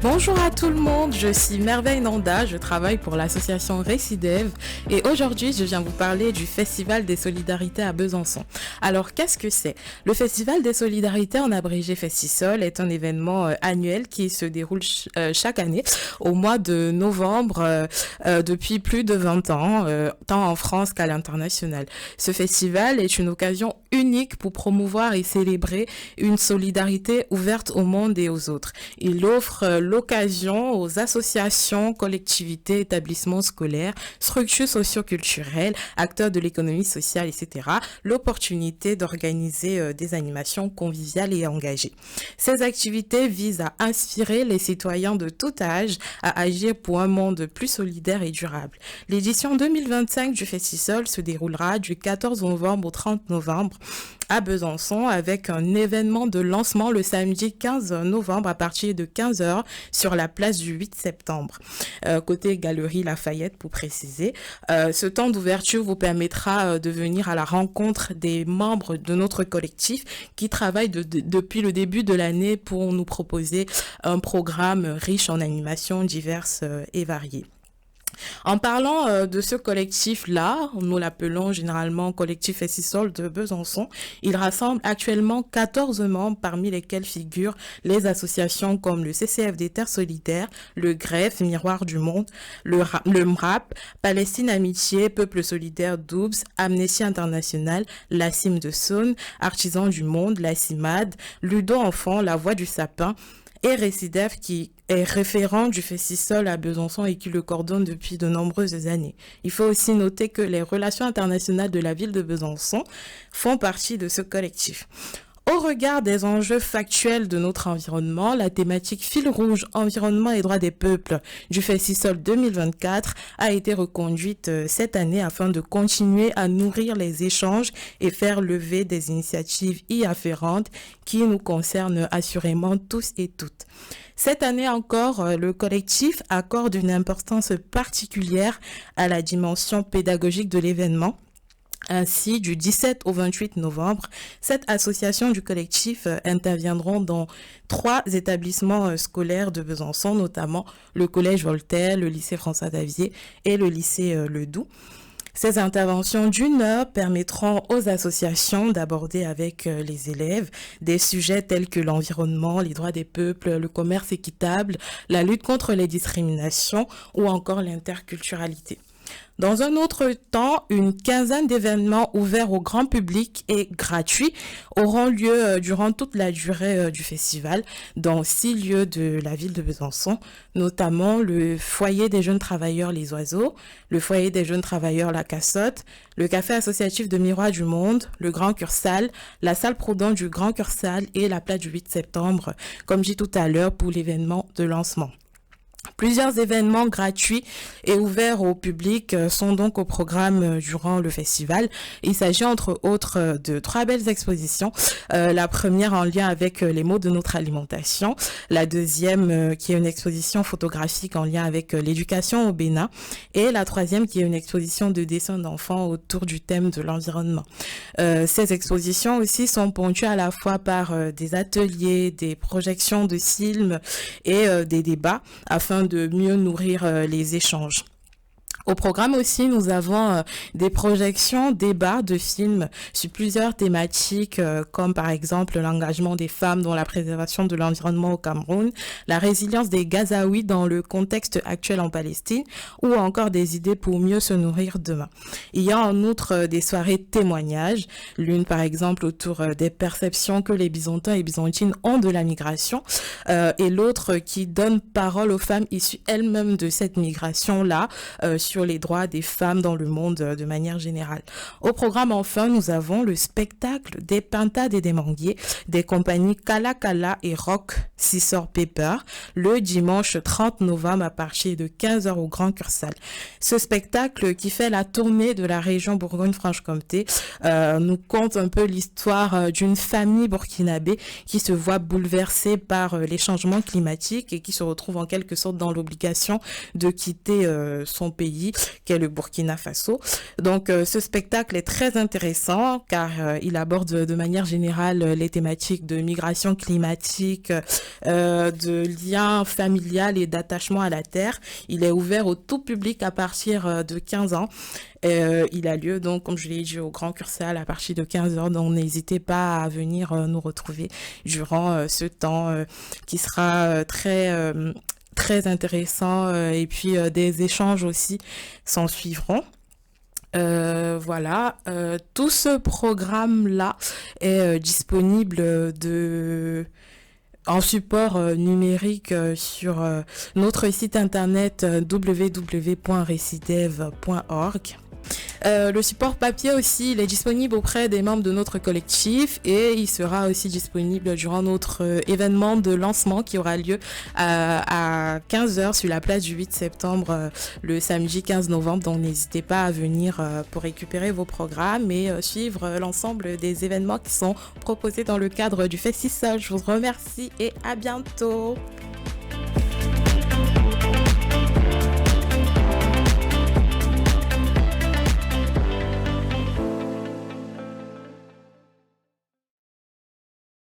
Bonjour à tout le monde, je suis Merveille Nanda, je travaille pour l'association Récidev et aujourd'hui je viens vous parler du Festival des Solidarités à Besançon. Alors qu'est-ce que c'est? Le Festival des Solidarités, en abrégé Festisol, est un événement annuel qui se déroule chaque année au mois de novembre depuis plus de 20 ans, tant en France qu'à l'international. Ce festival est une occasion unique pour promouvoir et célébrer une solidarité ouverte au monde et aux autres. Il offre l'occasion aux associations, collectivités, établissements scolaires, structures socio-culturelles, acteurs de l'économie sociale, etc., l'opportunité d'organiser des animations conviviales et engagées. Ces activités visent à inspirer les citoyens de tout âge à agir pour un monde plus solidaire et durable. L'édition 2025 du Festisol se déroulera du 14 novembre au 30 novembre à Besançon avec un événement de lancement le samedi 15 novembre à partir de 15h sur la place du 8 septembre. Côté Galerie Lafayette pour préciser. Ce temps d'ouverture vous permettra de venir à la rencontre des membres de notre collectif qui travaillent depuis le début de l'année pour nous proposer un programme riche en animations diverses et variées. En parlant de ce collectif-là, nous l'appelons généralement collectif Festisol de Besançon, il rassemble actuellement 14 membres parmi lesquels figurent les associations comme le CCFD Terre Solidaire, le GREF, Miroir du Monde, le MRAP, Palestine Amitié, Peuple Solidaire Doubs, Amnesty International, la CIM de Saône, Artisans du Monde, la CIMAD, Ludo Enfant, La Voix du Sapin, et Récidev qui est référent du Festisol à Besançon et qui le coordonne depuis de nombreuses années. Il faut aussi noter que les relations internationales de la ville de Besançon font partie de ce collectif. Au regard des enjeux factuels de notre environnement, la thématique fil rouge environnement et droits des peuples du Festisol 2024 a été reconduite cette année afin de continuer à nourrir les échanges et faire lever des initiatives y afférentes qui nous concernent assurément tous et toutes. Cette année encore, le collectif accorde une importance particulière à la dimension pédagogique de l'événement. Ainsi, du 17 au 28 novembre, cette association du collectif interviendront dans 3 établissements scolaires de Besançon, notamment le collège Voltaire, le lycée François-Xavier et le lycée Ledoux. Ces interventions d'1 heure permettront aux associations d'aborder avec les élèves des sujets tels que l'environnement, les droits des peuples, le commerce équitable, la lutte contre les discriminations ou encore l'interculturalité. Dans un autre temps, une quinzaine d'événements ouverts au grand public et gratuits auront lieu durant toute la durée du festival dans 6 lieux de la ville de Besançon, notamment le foyer des jeunes travailleurs Les Oiseaux, le foyer des jeunes travailleurs La Cassotte, le café associatif de Miroir du Monde, le Grand Cursal, la salle Proudhon du Grand Cursal et la place du 8 septembre, comme j'ai dit tout à l'heure pour l'événement de lancement. Plusieurs événements gratuits et ouverts au public sont donc au programme durant le festival. Il s'agit entre autres de 3 belles expositions. La première en lien avec les mots de notre alimentation. La deuxième qui est une exposition photographique en lien avec l'éducation au Bénin. Et la troisième qui est une exposition de dessins d'enfants autour du thème de l'environnement. Ces expositions aussi sont ponctuées à la fois par des ateliers, des projections de films et des débats afin de mieux nourrir les échanges. Au programme aussi, nous avons des projections, débats de films sur plusieurs thématiques comme par exemple l'engagement des femmes dans la préservation de l'environnement au Cameroun, la résilience des Gazaouis dans le contexte actuel en Palestine ou encore des idées pour mieux se nourrir demain. Il y a en outre des soirées témoignages, l'une par exemple autour des perceptions que les Byzantins et Byzantines ont de la migration et l'autre qui donne parole aux femmes issues elles-mêmes de cette migration-là sur les droits des femmes dans le monde de manière générale. Au programme enfin, nous avons le spectacle des pintades et des manguiers des compagnies Kala Kala et Rock Scissor Paper le dimanche 30 novembre à partir de 15h au Grand Cursal. Ce spectacle qui fait la tournée de la région Bourgogne-Franche-Comté nous conte un peu l'histoire d'une famille burkinabé qui se voit bouleversée par les changements climatiques et qui se retrouve en quelque sorte dans l'obligation de quitter son pays pays qu'est le Burkina Faso. Donc ce spectacle est très intéressant car il aborde de manière générale les thématiques de migration climatique, de lien familial et d'attachement à la terre. Il est ouvert au tout public à partir de 15 ans. Il a lieu donc, comme je l'ai dit, au Grand Cursal à partir de 15 heures. Donc n'hésitez pas à venir nous retrouver durant ce temps qui sera très intéressant, et puis des échanges aussi s'en suivront. Voilà, tout ce programme-là est disponible en support numérique sur notre site internet www.recidev.org. Le support papier aussi, il est disponible auprès des membres de notre collectif et il sera aussi disponible durant notre événement de lancement qui aura lieu à 15h sur la place du 8 septembre le samedi 15 novembre. Donc n'hésitez pas à venir pour récupérer vos programmes et suivre l'ensemble des événements qui sont proposés dans le cadre du Festisol. Je vous remercie et à bientôt.